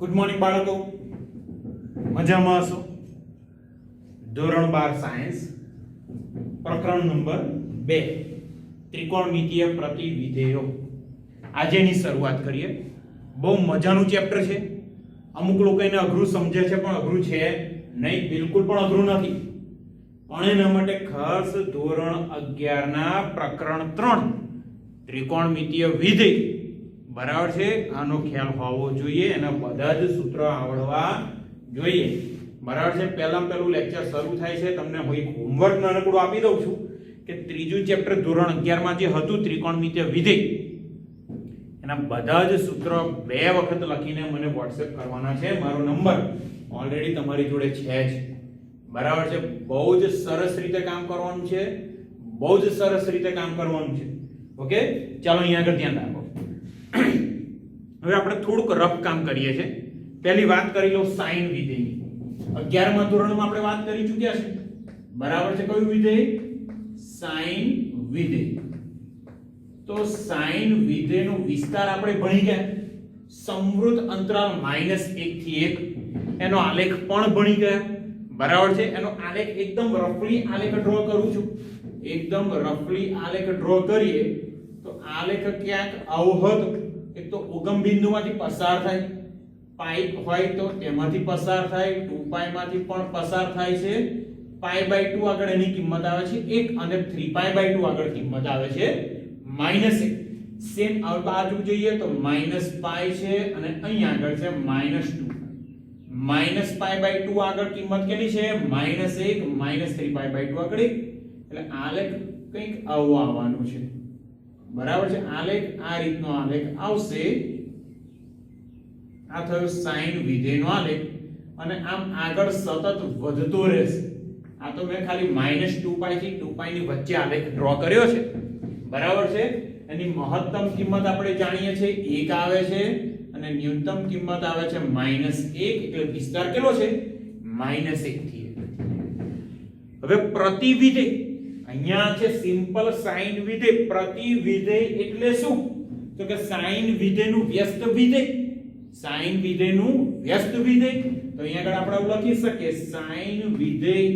Good morning બાળકો, મજામાં હશો? ધોરણ 12 સાયન્સ પ્રકરણ નંબર 2 ત્રિકોણમિતીય પ્રતિવિધેયો. આજેની શરૂઆત કરીએ. બહુ મજાનું ચેપ્ટર છે. અમુક લોકો એને અઘરું સમજે છે, પણ અઘરું છે નહીં, બિલકુલ પણ અઘરું નથી. પણ એના માટે ખાસ ધોરણ 11 ના પ્રકરણ 3 ત્રિકોણમિતીય વિધેય, બરાબર છે, આનો ખ્યાલ હોવો જોઈએ. એના બધા જ સૂત્ર આવડવા જોઈએ, બરાબર છે. પહેલું લેક્ચર શરૂ થાય છે, તમને હું હોમવર્ક નાનકડું આપી દઉં છું કે ત્રીજું ચેપ્ટર ધોરણ 11 માં જે હતું ત્રિકોણમિતીય વિધેય, એના બધા જ સૂત્ર 2 વખત લખીને મને WhatsApp કરવાના છે. મારો નંબર ઓલરેડી તમારી જોડે છે જ, બરાબર છે. બહુ જ સરસ રીતે કામ કરવાનું છે, બહુ જ સરસ રીતે કામ કરવાનું છે. ઓકે, ચાલો અહીંયા આગળ ધ્યાન રાખો. હવે આપણે થોડુંક રફ કામ કરીએ છીએ. પહેલી વાત કરી લો સાઈન વિધેયની. 11મા ધોરણમાં આપણે વાત કરી ચૂક્યા છે, બરાબર છે. કયું વિધેય? સાઈન વિધેય. તો સાઈન વિધેયનો વિસ્તાર આપણે ભણી ગયા. સમવૃત્ત અંતરાલ -1 થી 1 એનો આલેખ પણ ભણી ગયા, બરાબર છે. એનો આલેખ એકદમ રફલી આલેખ ડ્રો કરું છું. એકદમ રફલી આલેખ ડ્રો કરીએ તો આલેખ ક્યાંક આવો હતો. એક તો ઉગમ બિંદુમાંથી પસાર થાય, પાઈ હોય તો તેમાંથી પસાર થાય, 2π માંથી પણ પસાર થાય છે. π/2 આગળ એની કિંમત આવે છે 1 અને 3π/2 આગળ કિંમત આવે છે -1. સેમ આ બાજુ જોઈએ તો -π છે અને અહીં આગળ છે -2. -π/2 આગળ કિંમત કેટલી છે? -1, -3π/2 આગળ 1. એટલે આલેખ કંઈક આવો આવવાનું છે, બરાબર છે. આલેખ આ રીતનો આલેખ આવશે. આ થયો સાઈન વિધેયનો આલેખ અને આમ આગળ સતત વધતો રહેશે. આ તો મેં ખાલી -2π થી 2π ની વચ્ચે આલેખ ડ્રો કર્યો છે, બરાબર છે. એની મહત્તમ કિંમત આપણે જાણીએ છીએ 1 આવે છે અને ન્યૂનતમ કિંમત આવે છે -1. એટલે વિસ્તાર કેટલો છે? -1 થી 1. હવે પ્રતિવિધેય અહીંયા છે સિમ્પલ સાઈન વિધેય. પ્રતિવિધેય એટલે શું? તો કે સાઈન વિધેયનું વ્યસ્ત વિધેય. સાઈન વિધેયનું વ્યસ્ત વિધેય. તો અહીંયા આગળ આપણે લખી શકીએ સાઈન વિધેય.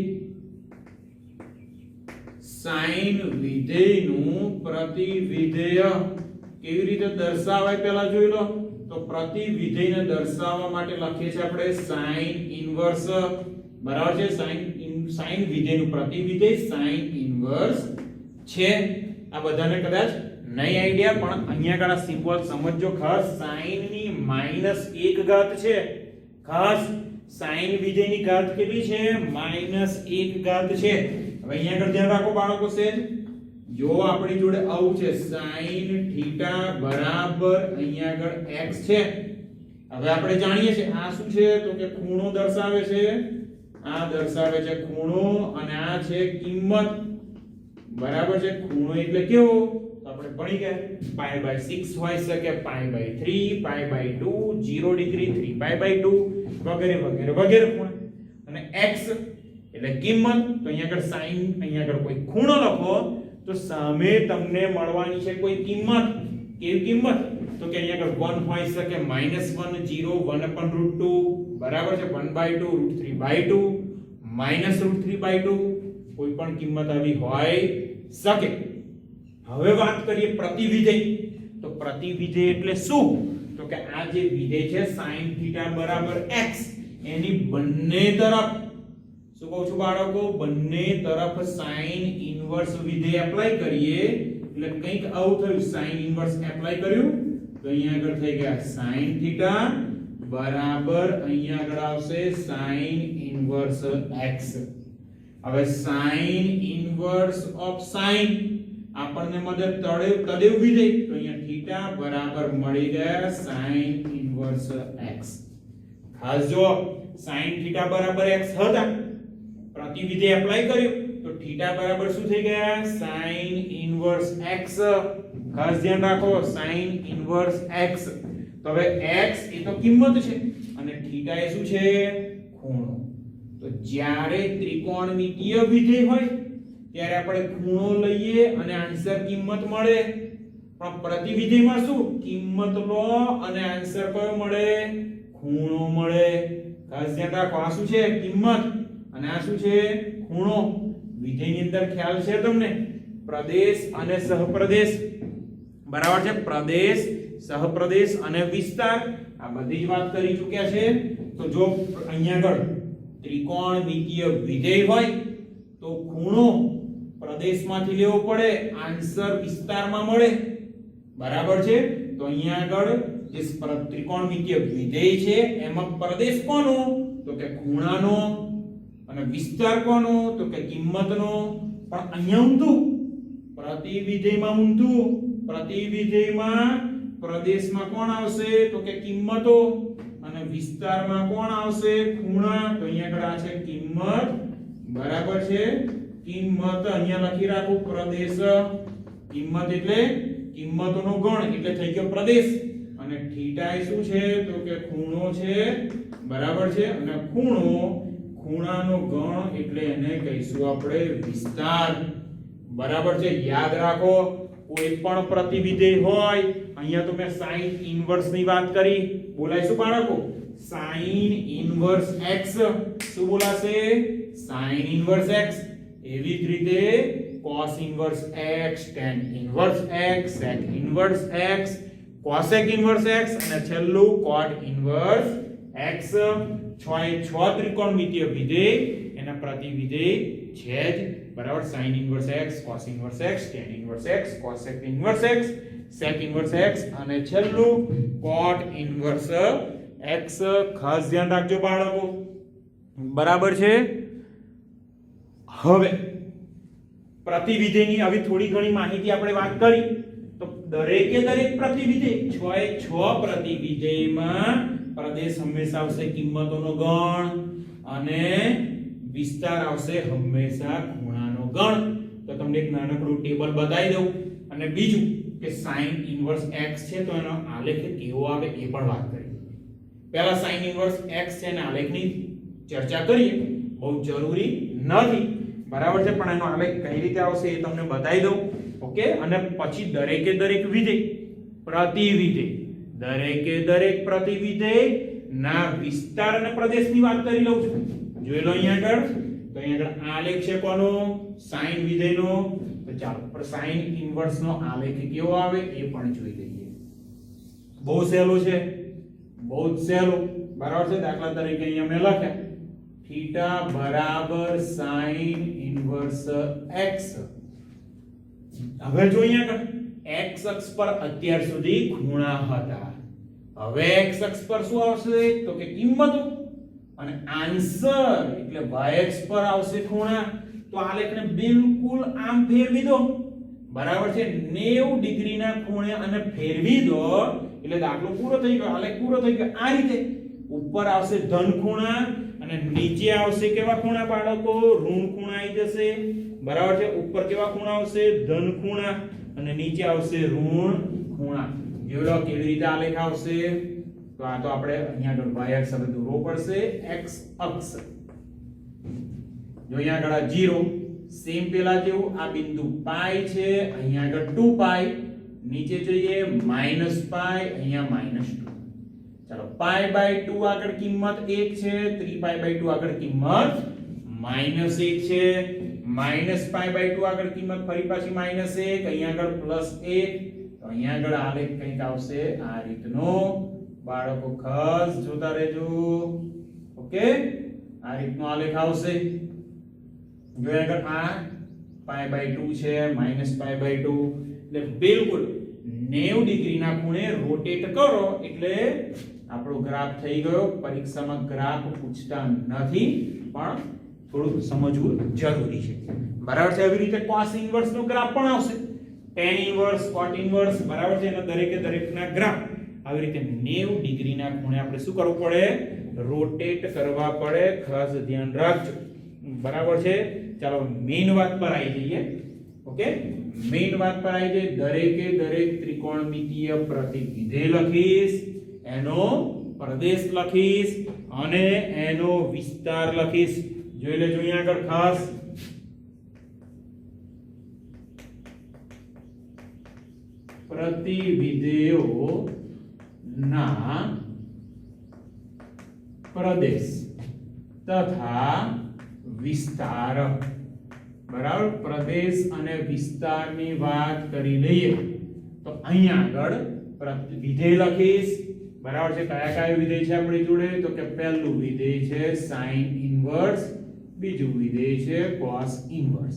સાઈન વિધેયનું પ્રતિવિધેય કેવી રીતે દર્શાવાય પહેલા જોઈ લો. તો પ્રતિવિધેયને દર્શાવવા માટે લખીએ છીએ આપણે સાઈન ઇન્વર્સ, બરાબર છે. સાઈન વિધેયનું પ્રતિવિધેય સાઈન ઇન્વર્સ છે. આ બધાને કદાચ નહીં આઈડિયા, પણ અહીંયા આગળ સિમ્બોલ સમજજો ખાસ. સાઈન ની -1 ઘાત છે. ખાસ સાઈન વિધેયની ઘાત કેટલી છે? -1 ઘાત છે. હવે અહીંયા આગળ ધ્યાન રાખો બાળકો. છે જો આપણી જોડે આવું છે સાઈન થીટા બરાબર અહીંયા આગળ x છે. હવે આપણે જાણીએ છીએ આ શું છે? તો કે ખૂણો દર્શાવે છે. આ દર્શાવે છે ખૂણો અને આ છે કિંમત, બરાબર છે. ખૂણો એટલે કેવો? તો આપણે ભણી ગયા π/6 હોઈ શકે, π/3, π/2, 0 ડિગ્રી, 3π/2 વગેરે વગેરે વગેરે ખૂણા. અને x એટલે કિંમત. તો અહીંયા આગળ સાઈન, અહીંયા આગળ કોઈ ખૂણો લખો તો સામે તમને મળવાની છે કોઈ કિંમત. કેવી કિંમત? તો કે અહીંયા આગળ 1 હોઈ શકે, -1, 0, 1/√2, બરાબર છે. 1/2, √3/2, -√3/2, કોઈ પણ કિંમત આવી હોઈ શકે. હવે વાત કરીએ પ્રતિવિધેય. તો પ્રતિવિધેય એટલે શું? તો કે આ જે વિધેય છે sin θ બરાબર x, એની બંને તરફ, શું કહું છું બાળકો? બંને તરફ sin ઇન્વર્સ વિધેય એપ્લાય કરીએ એટલે કંઈક આવું થયું. sin ઇન્વર્સ એપ્લાય કર્યું તો અહીંયા આગળ થઈ ગયા sin θ બરાબર અહીંયા આગળ આવશે sin ઇન્વર્સ x. હવે sin ઇન્વર્સ ઓફ sin આપણને મદદ તદેવ વિધેય. તો અહીંયા θ બરાબર મળી ગયા sin ઇન્વર્સ x. ખાસ જો sin θ બરાબર x હતા, પ્રતિવિધેય એપ્લાય કર્યું તો θ બરાબર શું થઈ ગયા? sin inverse x. ખાસ ધ્યાન રાખો sin ઇન્વર્સ x. તો હવે x એ તો કિંમત છે અને θ એ શું છે? ખૂણો. તો જ્યારે ત્રિકોણમિતીય વિધેય હોય ત્યારે આપણે ખૂણો લઈએ અને આન્સર કિંમત મળે. પણ પ્રતિવિધેયમાં શું? કિંમત લો અને આન્સર કયો મળે? ખૂણો મળે. ખાસ ધ્યાન રાખો, આ શું છે? કિંમત. અને આ શું છે? ખૂણો. વિધેયની અંદર ખ્યાલ છે તમને? પ્રદેશ અને સહપ્રદેશ. બરાબર છે? પ્રદેશ, સહપ્રદેશ અને વિસ્તાર, આ બધી જ વાત કરી ચૂક્યા છે. તો જો અહીંયા આગળ ત્રિકોણમિતીય વિધેય હોય તો ખૂણો પ્રદેશમાંથી લેવો પડે, આન્સર વિસ્તારમાં મળે. બરાબર છે? તો અહીંયા આગળ જે ત્રિકોણમિતીય વિધેય છે એમાં પ્રદેશ કોનો? તો કે ખૂણાનો. અને વિસ્તાર કોનો? તો કે કિંમતનો. પણ અહીંયા ઊંધું, પ્રતિવિધેયમાં ઊંધું. પ્રતિવિધેયમાં પ્રદેશમાં કોણ આવશે? તો કે કિંમતો. અને વિસ્તારમાં કોણ આવશે? ખૂણા. તો અહીંયા આગળ આ છે કિંમત. બરાબર છે? કિંમત અહીંયા લખી રાખું, પ્રદેશ. કિંમત એટલે કિંમતોનો ગણ, એટલે થઈ ગયો પ્રદેશ. અને થીટા એ શું છે? તો કે ખૂણો છે. બરાબર છે? અને ખૂણાનો ગણ એટલે એને કહીશું આપણે વિસ્તાર. બરાબર છે? યાદ રાખો, કોઈ પણ પ્રતિવિધેય હોય, અહીંયા તો મેં sin ઇન્વર્સ ની વાત કરી. બોલાય શું બાળકો? sin inverse x. શું બોલાશે? sin inverse x. એવી જ રીતે cos inverse x, tan inverse x, sec inverse x, cosec inverse x અને છેલ્લું cot ઇન્વર્સ x. 6 એ 6 ત્રિકોણમિતીય વિધેય, એના પ્રતિવિધેય છે જ. બરાબર? sin inverse x, cos inverse x, tan inverse x, cosec inverse x, sec inverse x અને છેલ્લું cot ઇન્વર્સ x. ખાસ ધ્યાન રાખજો બાળકો. બરાબર છે? હવે પ્રતિવિધેયની આવી થોડી ઘણી માહિતી આપણે વાત કરી. તો દરેકે દરેક પ્રતિવિધેય 6 એ 6 પ્રતિવિધેયમાં પ્રદેશ હંમેશા આવશે કિંમતોનો ગણ અને વિસ્તાર આવશે હંમેશા ખૂણાનો ગણ. તો તમને એક નાનકડું ટેબલ બતાવી દઉં. અને બીજું કે sin ઇન્વર્સ x છે તો એનો આલેખ કેવો આવે એ પણ વાત કરી. પહેલા sin ઇન્વર્સ x છે ને આલેખની ચર્ચા કરીએ. બહુ જરૂરી નથી. બરાબર છે? પણ એનો આલેખ કઈ રીતે આવશે એ તમને બતાવી દઉં. ઓકે? અને પછી દરેકે દરેક વિધેય, પ્રતિવિધેય, દરેકે દરેક પ્રતિવિધેય ના વિસ્તાર અને પ્રદેશની વાત કરી લઉં છું. જોઈ લો અહીંયા આગળ. તો અહીંયા આગળ આલેખ છે કોનો? sin વિધેયનો. તો ચાલો sin ઇન્વર્સ નો આલેખ કેવો આવે એ પણ જોઈ લઈએ. બહુ સહેલું છે, બહુ જ સહેલું. બરાબર છે? દાખલા તરીકે અહીંયા મેં લખ્યા થીટા બરાબર sin ઇન્વર્સ x. હવે જો અહીંયા x અક્ષ પર અત્યાર સુધી ખૂણા હતા. હવે x અક્ષ પર શું આવશે? તો કે કિંમતો. અને આન્સર એટલે y અક્ષ પર આવશે ખૂણા. તો આલેખને બિલકુલ આમ ફેરવી દો. બરાબર છે? 90 ડિગ્રીના ખૂણે અને ફેરવી દો એટલે દાખલો પૂરો થઈ ગયો, આલેખ પૂરો થઈ ગયો. આ રીતે ઉપર આવશે ધન ખૂણા અને નીચે આવશે કેવા ખૂણા બાળકો? ઋણ ખૂણા આવી જશે. બરાબર છે? ઉપર કેવા ખૂણા આવશે? ધન ખૂણા અને નીચે આવશે ઋણ ખૂણા. જોઈ લો કેવી રીતે આલેખ આવશે. તો આ તો આપણે અહીંયા આગળ y અક્ષ હવે દોરવો પડશે. x અક્ષ જો અહીંયા આગળ 0 સેમ પેલા જેવું આ બિંદુ પાઈ છે, અહીંયા આગળ 2 પાઈ, નીચે જોઈએ -π, અહીંયા -2. ચાલો π/2 આગળ કિંમત 1 છે, 3π/2 આગળ કિંમત -1 છે, -π/2 આગળ કિંમત ફરી પાછી -1, અહીંયા આગળ +1. તો અહીંયા આગળ આલેખ કંઈક આવશે આ રીતનો. બાળકો ખાસ જોતા રહેજો. ઓકે? આ રીતનો આલેખ આવશે. જો આગળ આ π/2 છે, -π/2 એટલે બિલકુલ 90 ડિગ્રીના ખૂણે રોટેટ કરો એટલે આપણો ગ્રાફ થઈ ગયો. પરીક્ષામાં ગ્રાફ પૂછતા નથી પણ થોડું સમજવું જરૂરી છે. બરાબર છે? આવી રીતે cos ઇન્વર્સ નો ગ્રાફ પણ આવશે, tan ઇન્વર્સ, cot ઇન્વર્સ. બરાબર છે? એના દરેકે દરેકના ગ્રાફ આવી રીતે 90 ડિગ્રીના ખૂણે આપણે શું કરવું પડે? રોટેટ કરવા પડે. ખાસ ધ્યાન રાખજો. બરાબર છે? ચાલો મેઈન વાત પર આવી જઈએ. ઓકે? મેઈન વાત પર આવી જઈએ. દરેકે દરેક ત્રિકોણમિતીય પ્રતિવિધેય લખીશ, એનો પ્રદેશ લખીશ અને એનો વિસ્તાર લખીશ. જોઈ લેજો અહીંયા આગળ ખાસ. પ્રતિવિધેયો ના પ્રદેશ તથા વિસ્તાર, બરાબર. પ્રદેશ અને વિસ્તારની વાત કરી લઈએ તો અહીંયા આગળ વિધેય લખીશ, બરાબર છે. કયા કયા વિધેય છે આપણી જોડે? તો કે પહેલું વિધેય છે sin ઇન્વર્સ, બીજું વિધેય છે cos ઇન્વર્સ,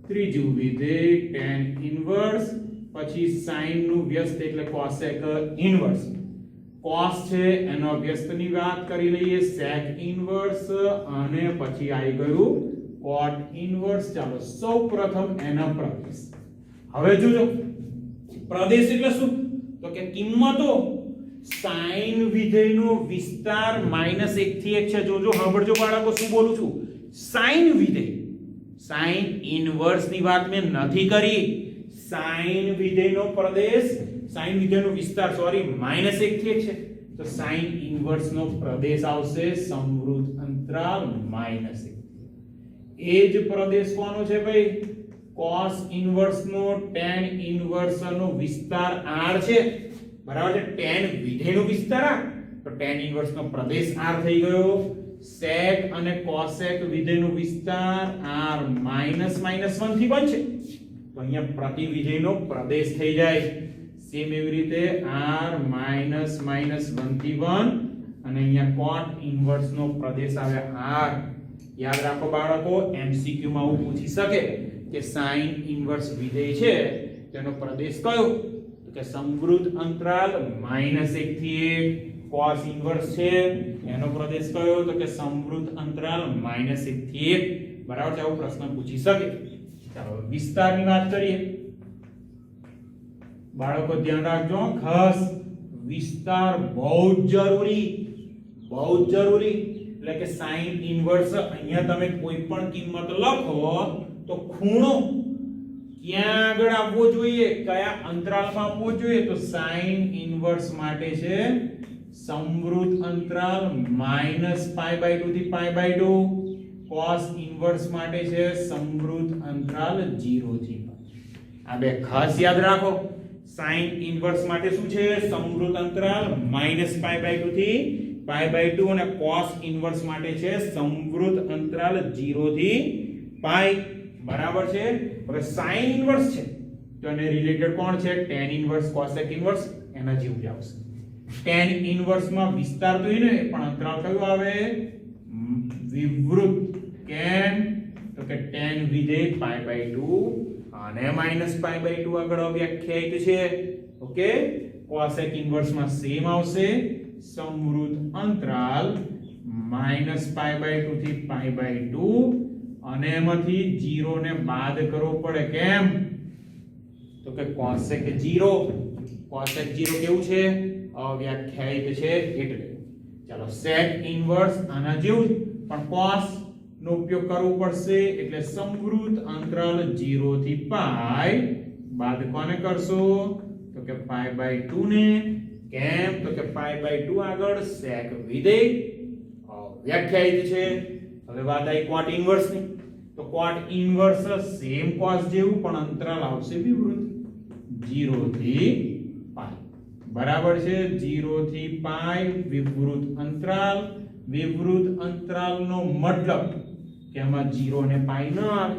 ત્રીજું વિધેય tan ઇન્વર્સ, પછી sin નું વ્યસ્ત એટલે cosec ઇન્વર્સ, cos છે એનો વ્યસ્તની વાત કરી લઈએ sec ઇન્વર્સ, અને પછી આવી ગયું cot ઇન્વર્સ. ચાલો સૌપ્રથમ એના પ્રદેશ. હવે જોજો પ્રદેશ એટલે શું? તો કે કિંમતો sin વિધેયનો વિસ્તાર -1 થી 1 છે. જોજો સાંભળજો બાળકો શું બોલું છું. sin વિધેય, sin ઇન્વર્સ ની વાત મેં નથી કરી. sin વિધેયનો પ્રદેશ, sin વિધેયનો વિસ્તાર સોરી -1 થી 1 છે, તો sin ઇન્વર્સ નો પ્રદેશ આવશે સમવૃદ્ધ અંતરાલ -1. એ જ પ્રદેશ કોનો છે ભાઈ? cos ઇન્વર્સ નો tan ઇન્વર્સ નો વિસ્તાર r છે, બરાબર છે. tan વિધેયનો વિસ્તાર r, તો tan ઇન્વર્સ નો પ્રદેશ r થઈ ગયો. sec અને cosec વિધેયનો વિસ્તાર r -1 થી બનશે, તો અહીંયા પ્રતિ વિધેયનો પ્રદેશ થઈ જાય. સેમ એવી રીતે r -1 થી 1, અને અહીંયા cot ઇન્વર્સ નો પ્રદેશ આવે r. યાદ રાખો બાળકો, MCQ માં આવું પૂછી શકે કે sin ઇન્વર્સ વિધેય છે તેનો પ્રદેશ કયો? તો કે સમવૃદ્ધ અંતરાલ -1 થી 1. cos ઇન્વર્સ છે એનો પ્રદેશ કયો? તો કે સમવૃદ્ધ અંતરાલ -1 થી 1. બરાબર છે, આવો પ્રશ્ન પૂછી શકે. ચાલો વિસ્તારની વાત કરીએ. બાળકો ધ્યાન રાખજો ખાસ, વિસ્તાર બહુ જ જરૂરી, બહુ જ જરૂરી. એટલે કે sin ઇન્વર્સ અહીંયા તમે કોઈ પણ કિંમત લખો તો ખૂણો ક્યાં આગળ આપવો જોઈએ, કયા અંતરાલમાં આપવો જોઈએ? તો sin ઇન્વર્સ માટે છે સમવૃદ્ધ અંતરાલ -π/2 થી π/2. cos ઇન્વર્સ માટે છે સમવૃદ્ધ અંતરાલ 0 થી π. આ બે ખાસ યાદ રાખો. sin ઇન્વર્સ માટે શું છે? સમવૃદ્ધ અંતરાલ -π/2 થી π/2, અને cos ઇન્વર્સ માટે છે સમવૃદ્ધ અંતરાલ 0 થી π. બરાબર છે. હવે sin ઇન્વર્સ છે તો એને રિલેટેડ કોણ છે? tan ઇન્વર્સ, cosec ઇન્વર્સ, એના જેવું જ આવશે. tan ઇન્વર્સ માં વિસ્તાર તો એને પણ અંતરાલ કયું આવે? વિવૃત. કેમ? તો કે tan વિધેય π/2 અને -π/2 આગળ વ્યાખ્યાયિત છે. ઓકે. cosec ઇન્વર્સ માં સેમ આવશે, સમવૃદ્ધ અંતરાલ -π/2 થી π/2, અને એમાંથી 0 ને બાદ કરવો પડે. કેમ? તો કે cosec 0, cosec 0 કેવું છે? અવ્યાખ્યાયિત છે એટલે. ચાલો sec ઇન્વર્સ આના જેવું પણ cos નો ઉપયોગ કરવો પડશે, એટલે સમવૃદ્ધ અંતરાલ 0 થી π બાદ કોને કરશો? તો કે π/2 ને. કેમ? તો કે π/2 આગળ sec વિધેય વ્યાખ્યાયિત છે. હવે વાત આવી cot ઇન્વર્સ ની, તો cot ઇન્વર્સ સેમ cos જેવું પણ અંતરાલ આવશે વિવૃત 0 થી π. બરાબર છે. 0 થી π વિવૃત અંતરાલ. વિવૃત અંતરાલનો મતલબ કે આમાં 0 ને π ન આવે.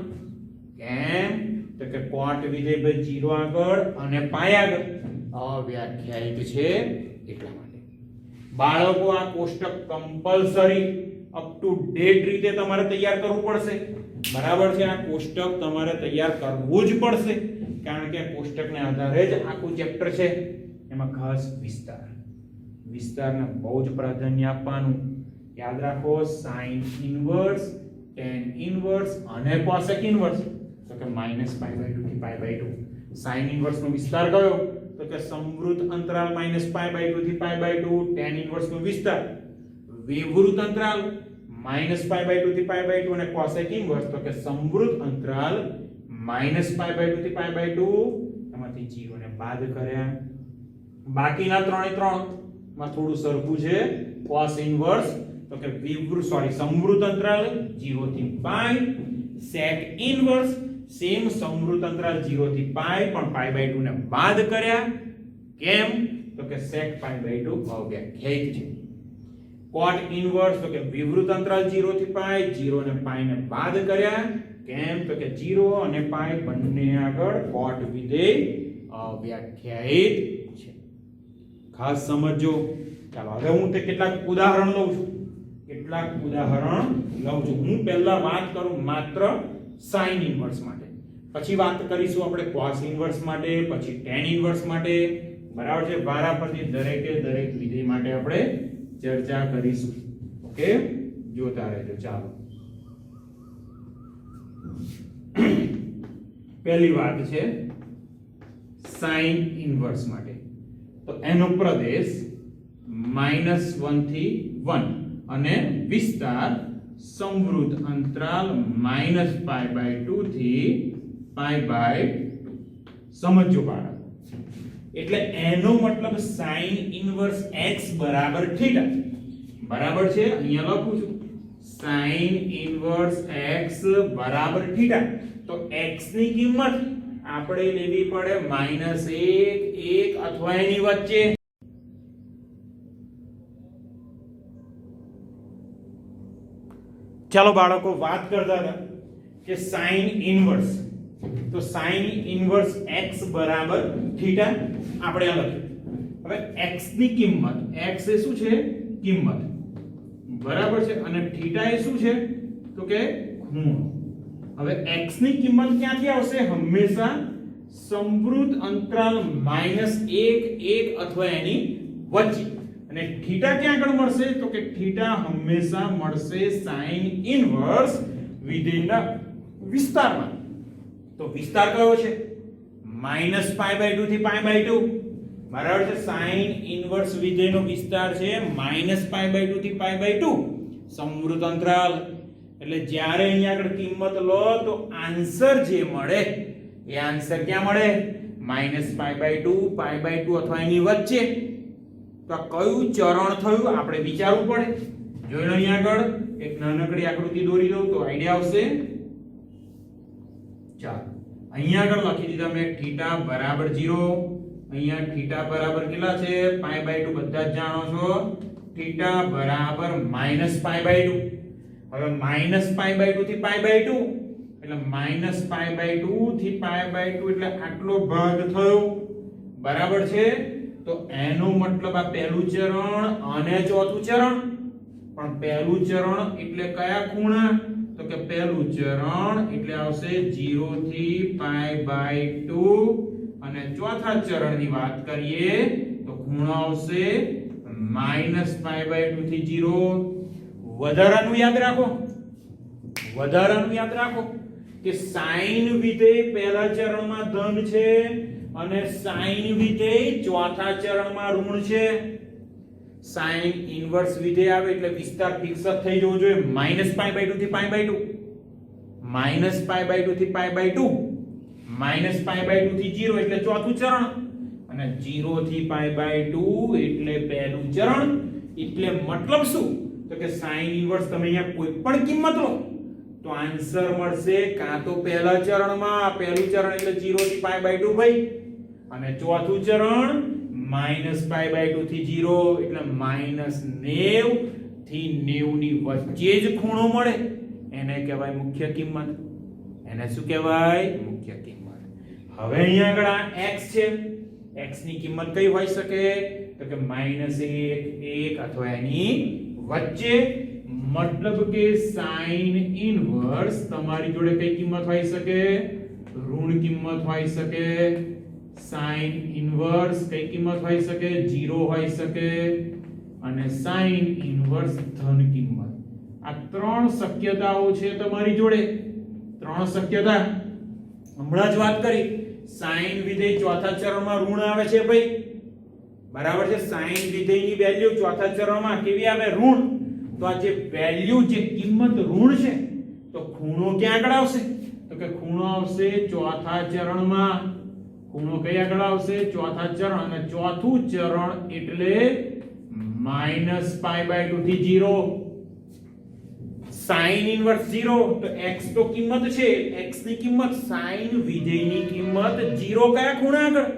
કેમ? તો કે cot વિધેય ભાઈ 0 આગળ અને π આગળ અવ્યાખ્યાયિત છે એટલા માટે. બાળકો આ કોષ્ટક કમ્પલસરી અપ ટુ ડેટ રીતે તમારે તૈયાર કરવું પડશે. બરાબર છે. આ કોષ્ટક તમારે તૈયાર કરવું જ પડશે, કારણ કે આ કોષ્ટકને આધારે જ આખું ચેપ્ટર છે. એમાં ખાસ વિસ્તારને બહુ જ પ્રાધાન્ય આપવાનું. યાદ રાખો, sin ઇન્વર્સ, tan ઇન્વર્સ અને cosec ઇન્વર્સ. તો કે -π/2 થી π/2. sin ઇન્વર્સ નો વિસ્તાર કયો? તો કે સમવૃદ્ધ અંતરાલ -π/2 થી π/2. tan ઇન્વર્સ નો વિસ્તાર વિવૃત અંતરાલ -π/2 થી π/2, અને cosec ઇન્વર્સ તો કે સમવૃદ્ધ અંતરાલ -π/2 થી π/2. એમાંથી 0 ને બાદ કર્યા. બાકીના 3 માં થોડું સરખું છે. cos ઇન્વર્સ તો કે સમવૃદ્ધ અંતરાલ 0 થી π. sec ઇન્વર્સ સેમ સમવૃદ્ધ અંતરાલ 0 થી π, પણ π/2 ને બાદ કર્યા. કેમ? તો કે sec π/2 અવ્યાખ્યાયિત છે. cot ઇનવર્સ તો કે વિવૃત અંતરાલ 0 થી પાઈ, 0 ને પાઈ ને બાદ કર્યા કેમ તો કે 0 અને પાઈ બંને આગળ cot વિધેય અવ્યાખ્યાયિત છે. ખાસ સમજો. ચાલો હવે હું તે કેટલાક ઉદાહરણ લઉં છું. હું પહેલા વાત કરું માત્ર sin ઇનવર્સ માટે, પછી વાત કરીશું આપણે cos ઇનવર્સ માટે, પછી tan ઇનવર્સ માટે. બરાબર છે. વારાફરતી દરેકે દરેક વિધેય માટે આપણે ચર્ચા કરીશું. ઓકે, જોતા રહેજો. ચાલો, પહેલી વાત છે sin ઇનવર્સ માટે. તો એનો પ્રદેશ -1 થી 1 અને વિસ્તાર સંવૃત અંતરાલ -π/2 થી π/2. સમજો બાળકો. એટલે એનો મતલબ sin ઇનવર્સ x બરાબર થીટા. બરાબર છે. અહીંયા લખું છું sin ઇનવર્સ x બરાબર થીટા. તો x ની કિંમત આપણે લેવી પડે -1 1 અથવા એની વચ્ચે. ચાલો બાળકો, વાત કરતા હતા કે sin ઇનવર્સ. તો sin ઇનવર્સ x બરાબર થીટા આપણે આ લખ્યું. હવે x ની કિંમત, x એ શું છે? કિંમત. બરાબર છે. અને થીટા એ શું છે? તો કે ખૂણો. હવે x ની કિંમત ક્યાંથી આવશે? હંમેશા સંવૃત અંતરાલ -1 1 અથવા એની વચ્ચે. અને થીટા ક્યાં આગળ મળશે? તો કે થીટા હંમેશા મળશે sin ઇનવર્સ વિધેયના વિસ્તારમાં. તો વિસ્તાર કયો છે? -π/2 થી π/2. બરાબર છે. sin ઇનવર્સ વિધેયનો વિસ્તાર છે -π/2 થી π/2 સંવૃત અંતરાલ. એટલે જ્યારે અહીંયા આગળ કિંમત લો તો આન્સર જે મળે એ આન્સર ક્યાં મળે? -π/2 π/2 અથવા એની વચ્ચે. તો આ કયું ચરણ થયું આપણે વિચારવું પડે. જોઈ લો, અહીંયા આગળ એક નાનકડી આકૃતિ દોરી દઉં તો આઈડિયા આવશે. ચાલો, અહીંયા આગળ લખી દીધા મેં થીટા બરાબર 0. અહીંયા થીટા બરાબર કેટલા છે? π/2 બધા જ જાણો છો. થીટા બરાબર -π/2. હવે -π/2 થી π/2 એટલે -π/2 થી π/2 એટલે આટલો ભાગ થયો. બરાબર છે. તો એનો મતલબ આ પહેલું ચરણ અને ચોથું ચરણ. પણ પહેલું ચરણ એટલે કયા ખૂણા? તો કે પહેલું ચરણ એટલે આવશે 0 થી π/2 અને ચોથા ચરણની વાત કરીએ તો ખૂણો આવશે -π/2 થી 0. વધારાનું યાદ રાખો કે sin વિધેય પહેલા ચરણમાં ધન છે અને sin વિધેય ચોથા ચરણમાં ઋણ છે. sin ઇનવર્સ વિધેય આવે એટલે વિસ્તાર ફિક્સ થઈ જવો જોઈએ -π/2 થી π/2, -π/2 થી π/2, -π/2 થી 0 એટલે ચોથું ચરણ અને 0 થી π/2 એટલે પહેલું ચરણ. એટલે મતલબ શું? તો કે sin ઇનવર્સ તમે અહીંયા કોઈ પણ કિંમત લો તો આન્સર મળશે કાં તો પહેલા ચરણમાં, પહેલું ચરણ એટલે 0 થી π/2 ભાઈ, અને ચોથું ચરણ -π/2 થી 0 એટલે -90 થી 90 ની વચ્ચે જ ખૂણો મળે એને કહેવાય મુખ્ય કિંમત. એને શું કહેવાય? મુખ્ય કિંમત. હવે અહીંયા આગળ આ x છે. x ની કિંમત કઈ હોઈ શકે? તો કે -1 1 અથવા એની વચ્ચે. મતલબ કે sin ઇનવર્સ તમારી જોડે કઈ કિંમત હોઈ શકે? ઋણ કિંમત હોઈ શકે. sin ઇનવર્સ કઈ કિંમત હોઈ શકે? 0 હોઈ શકે. અને sin ઇનવર્સ ધન કિંમત. આ ત્રણ શક્યતાઓ છે તમારી જોડે. ત્રણ શક્યતા હમણાં જ વાત કરી. sin વિધેય ચોથા ચરણમાં ઋણ આવે છે ભાઈ. બરાબર છે. sin વિધેયની વેલ્યુ ચોથા ચરણમાં કેવી આવે? ઋણ. તો આ જે વેલ્યુ, જે કિંમત ઋણ છે, તો ખૂણો ક્યાં આગળ આવશે? તો કે ખૂણો આવશે ચોથા ચરણમાં. ખૂણો કઈ આગળ આવશે? ચોથા ચરણ. અને ચોથું ચરણ એટલે -π/2 થી 0. sin ઇનવર્સ 0 તો x તો કિંમત છે, x ની કિંમત sin વિધેયની કિંમત 0 કયા ખૂણા આગળ?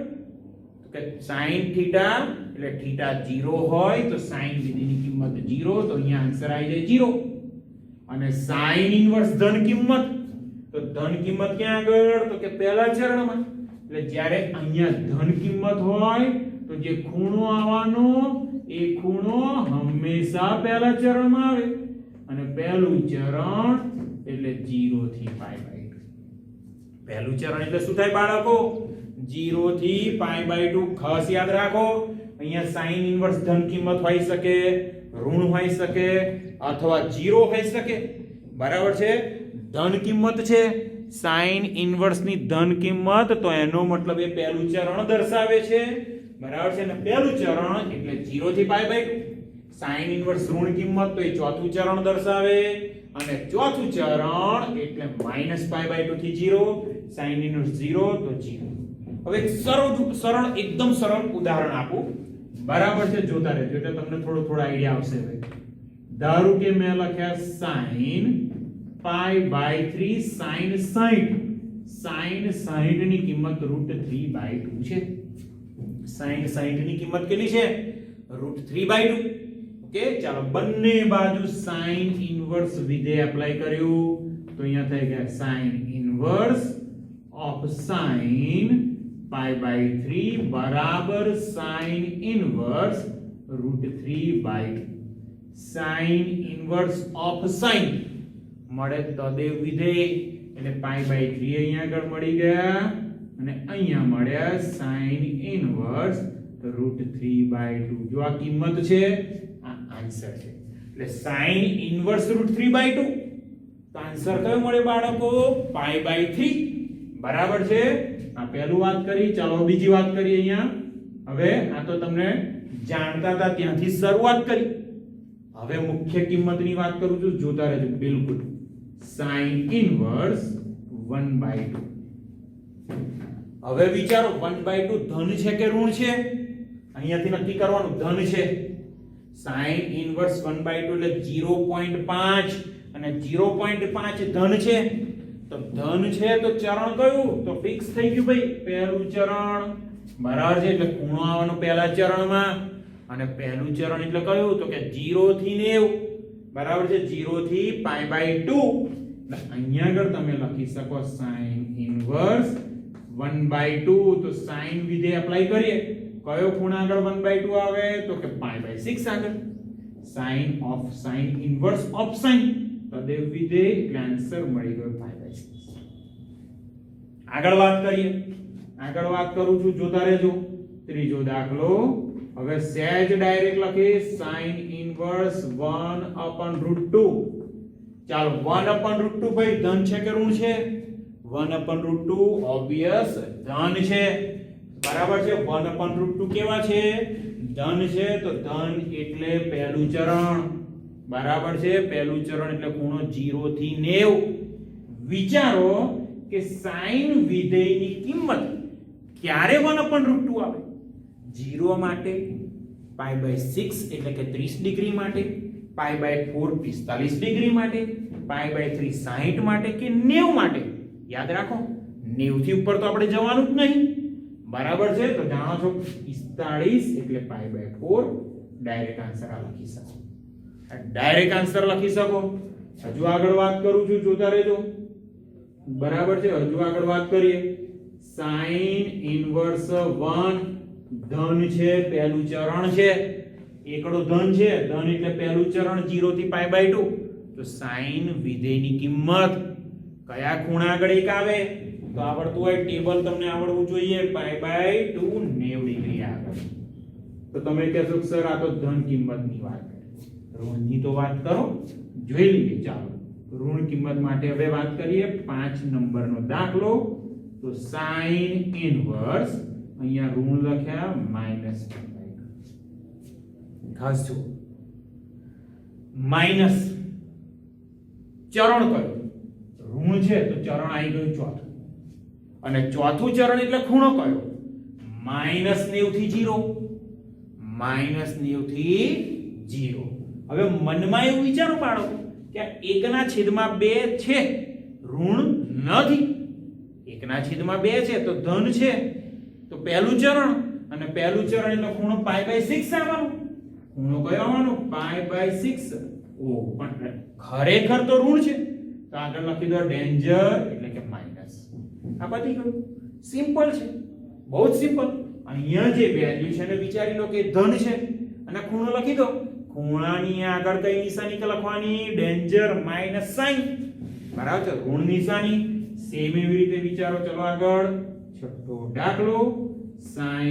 તો કે sin થીટા એટલે થીટા 0 હોય તો sin વિધેયની કિંમત 0, તો અહીંયા આન્સર આવી જાય 0. અને sin ઇન્વર્સ ધન કિંમત, તો ધન કિંમત ક્યાં આગળ, તો કે પહેલા ચરણમાં. એટલે જ્યારે અહીંયા ધન કિંમત હોય તો જે ખૂણો આવવાનો એ ખૂણો હંમેશા પહેલા ચરણમાં આવે. અને પહેલું ચરણ એટલે 0 થી π/2. પહેલું ચરણ એટલે શું થાય બાળકો, 0 થી π/2. ખાસ યાદ રાખો, અહીંયા sin ઇન્વર્સ ધન કિંમત હોઈ શકે, ઋણ હોઈ શકે અથવા 0 હોઈ શકે. બરાબર છે. ધન કિંમત છે sin ઇન્વર્સ ની ધન કિંમત, તો એનો મતલબ એ પહેલું ચરણ દર્શાવે છે. બરાબર છે. અને પહેલું ચરણ એટલે 0 થી π/2. sin ઇન્વર્સ ઋણ કિંમત તો એ ચોથું ચરણ દર્શાવે, અને ચોથું ચરણ એટલે -π/2 થી 0. sin ઇન્વર્સ 0 તો 0. હવે એક સરળ એકદમ સરળ ઉદાહરણ આપું. બરાબર છે. જોતા રહેજો એટલે તમને થોડો આઈડિયા આવશે. હવે ધારો કે મેં લખ્યા sin π/3 sin 60. sin 60 ની કિંમત √3/2 છે. sin 60 ની કિંમત કેટલી છે, √3/2. ઓકે, ચાલો બંને બાજુ sin ઇન્વર્સ વિધેય એપ્લાય કર્યું તો અહીંયા થઈ ગયા sin ઇન્વર્સ ઓફ sin π/3 બરાબર sin inverse √3/2. sin inverse of sin મળે તદેવ વિધેય એટલે π/3 અહીંયા આગળ મળી ગયા, અને અહીંયા મળ્યા sin ઇન્વર્સ √3/2. જો આ કિંમત છે, આ આન્સર છે. એટલે sin ઇન્વર્સ √3/2, તો આન્સર કયો મળે બાળકો, π/3. બરાબર છે. આ પહેલું વાત કરી. ચાલો બીજી વાત કરીએ અહીંયા. હવે આ તો તમને જાણતા હતા ત્યાંથી શરૂઆત કરી. હવે મુખ્ય કિંમતની વાત કરું છું, જોતા રહેજો બિલકુલ. sin inverse 1/2. હવે વિચારો 1/2 ધન છે કે ઋણ છે, અહીંયાથી નક્કી કરવાનું. ધન છે. sin ઇન્વર્સ 1/2 એટલે 0.5, અને 0.5 ધન છે. તો ધન છે તો ચરણ કયું, તો ફિક્સ થઈ ગયું ભાઈ, પહેલું ચરણ. બરાબર છે. એટલે ખૂણો આવવાનો પહેલા ચરણમાં, અને પહેલું ચરણ એટલે કયું, તો કે 0 થી 90. બરાબર છે. 0 થી π/2. અહીંયા આગળ તમે લખી શકો sin ઇન્વર્સ 1/2. તો sin વિધેય એપ્લાય કરીએ, કયો ખૂણો આગળ 1/2 આવે, તો કે π/6 આગળ. sin ઇન્વર્સ ઓફ sin તદેવ વિધેય એટલે આન્સર મળી ગયો π/6. આગળ વાત કરીએ. આગળ વાત કરું છું, જોતા રહેજો. ત્રીજો દાખલો. હવે સહેજ ડાયરેક્ટ લખી sin ઇન્વર્સ 1/√2. ચાલો 1/√2 ભાઈ ધન છે કે ઋણ છે, 1/√2 ઓબવિયસ ધન છે. બરાબર છે. 1/√2 કેવા છે, ધન છે. તો ધન એટલે પહેલું ચરણ. બરાબર છે. પહેલું ચરણ એટલે ખૂણો 0 થી 90. વિચારો કે sin વિધેયની કિંમત ક્યારે 1/√2 આવે, 0 માટે, π/6 એટલે કે 30 ડિગ્રી માટે, π/4 45 ડિગ્રી માટે, π/3 60 માટે કે 90 માટે. યાદ રાખો 90 થી ઉપર તો આપણે જવાનું જ નહીં. બરાબર છે. તો જાણો છો 45 એટલે π/4. ડાયરેક્ટ આન્સર આ લખી શકો. ડાયરેક્ટ આન્સર લખી શકો. હજુ આગળ વાત કરું છું, જોતા રહેજો. બરાબર છે. હજુ આગળ વાત કરીએ. sin ઇન્વર્સ 1 ધન છે, પહેલું ચરણ છે. એકડો ધન છે, ધન એટલે પહેલું ચરણ 0 થી π/2. તો sin વિધેયની કિંમત કયા ખૂણા આગળ એક આવે, તો આવડતું હોય ટેબલ તમને આવડવું જોઈએ. π/2 90 ડિગ્રી આગળ. તો તમે કહેશો સર આ તો ધન કિંમતની વાત કરી, ઋણની તો વાત કરો. જોઈ લઈએ. ચાલો ઋણ કિંમત માટે હવે વાત કરીએ. 5 નંબરનો દાખલો. તો sin ઇન્વર્સ અહીંયા ઋણ લખ્યા -1/2. ખાસ જો માઈનસ ચરણ કયું, ઋણ છે તો ચરણ આવી ગયું ચોથું, અને ચોથું ચરણ એટલે ખૂણો કયો, -90 થી 0. -90 થી 0. હવે મનમાં એવું વિચારો બાળકો કે 1/2 છે, ઋણ નથી. 1/2 છે તો ધન છે, તો પહેલું ચરણ અને પહેલું ચરણ એટલે ખૂણો π/6 આવવાનો. ખૂણો કયો આવવાનો? π/6. ઓ પણ ખરેખર તો ઋણ છે તો આગળ લખી દો ડેન્જર એટલે કે માઈનસ. આ પતી ગયું. સિમ્પલ છે, બહુ જ સિમ્પલ. અહીંયા જે વેલ્યુ છે ને વિચારી લો કે ધન છે અને ખૂણો લખી દો. ખૂણાની આગળ કઈ નિશાની લખવાની? Danger minus sign. બરાબર છે, ઋણ નિશાની. સેમ એવી રીતે વિચારો. ચલો આગળ છઠ્ઠો દાખલો sin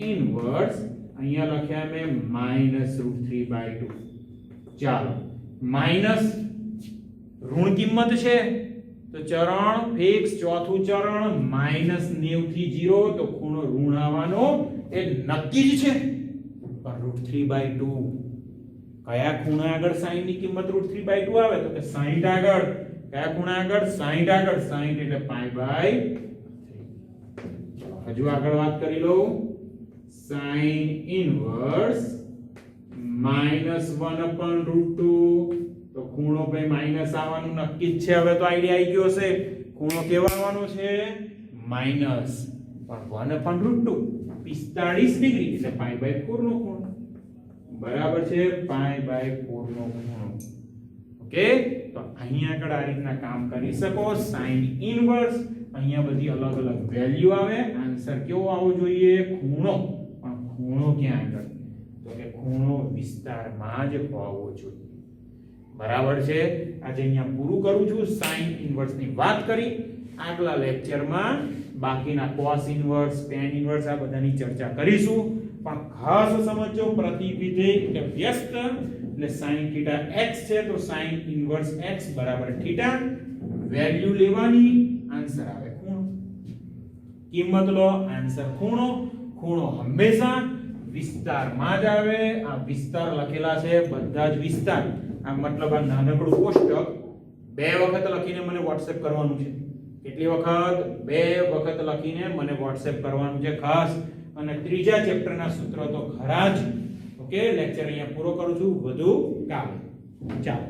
ઇનવર્સ. અહીંયા લખ્યા મેં -√3/2. ચાલો માઈનસ ઋણ કિંમત છે તો ચરણ ફિક્સ. ચોથું ચરણ -90 થી 0 તો ખૂણો ઋણ આવવાનો એ નક્કી જ છે. પણ √3/2 કયા ખૂણા આગળ sin ની કિંમત √3/2 આવે? તો કે 60 આગળ. કયા ખૂણા આગળ? 60 આગળ. 60 એટલે π/3. હજુ આગળ વાત કરી લો. sin ઇનવર્સ -1/√2 તો ખૂણો ભાઈ માઈનસ આવવાનું નક્કી જ છે. હવે તો આઈડિયા આવી ગયો હશે. ખૂણો કેવો આવવાનો છે? માઈનસ. પણ 1/√2 45 ડિગ્રી એટલે π/4 નો ખૂણો. બરાબર છે, π/4 નો ખૂણો. ઓકે, તો અહીંયા આગળ આ રીતના કામ કરી શકો. sin ઇનવર્સ અહીંયા બધી અલગ અલગ વેલ્યુ આવે. આન્સર કેવો આવવો જોઈએ? ખૂણો. પણ ખૂણો ક્યાં આગળ? તો કે ખૂણો વિસ્તારમાં જ હોવો જોઈએ. બરાબર છે. આજે અહીંયા પૂરું કરું છું. sin ઇનવર્સ ની વાત કરી. આગલા લેક્ચરમાં બાકીના cos ઇનવર્સ, tan ઇનવર્સ આ બધાની ચર્ચા કરીશું. પણ ખાસ સમજો પ્રતિવિધેય એટલે વ્યસ્ત એટલે sin θ x છે તો sin ઇનવર્સ x બરાબર θ. વેલ્યુ લેવાની, આન્સર આવે ખૂણો. કિંમત લો, આન્સર ખૂણો. ખૂણો હંમેશા વિસ્તારમાં જ આવે. આ વિસ્તાર લખેલા છે બધા જ વિસ્તાર. આ મતલબ આ નાનકડું કોષ્ટક 2 વખત લખીને મને WhatsApp કરવાનું છે. કેટલી વખત? 2 વખત લખીને મને WhatsApp કરવાનું છે ખાસ. અને ત્રીજા ચેપ્ટરના સૂત્ર તો ખરા જ. ઓકે, લેક્ચર અહીંયા પૂરો કરું છું. વધુ કાલે. ચાલો.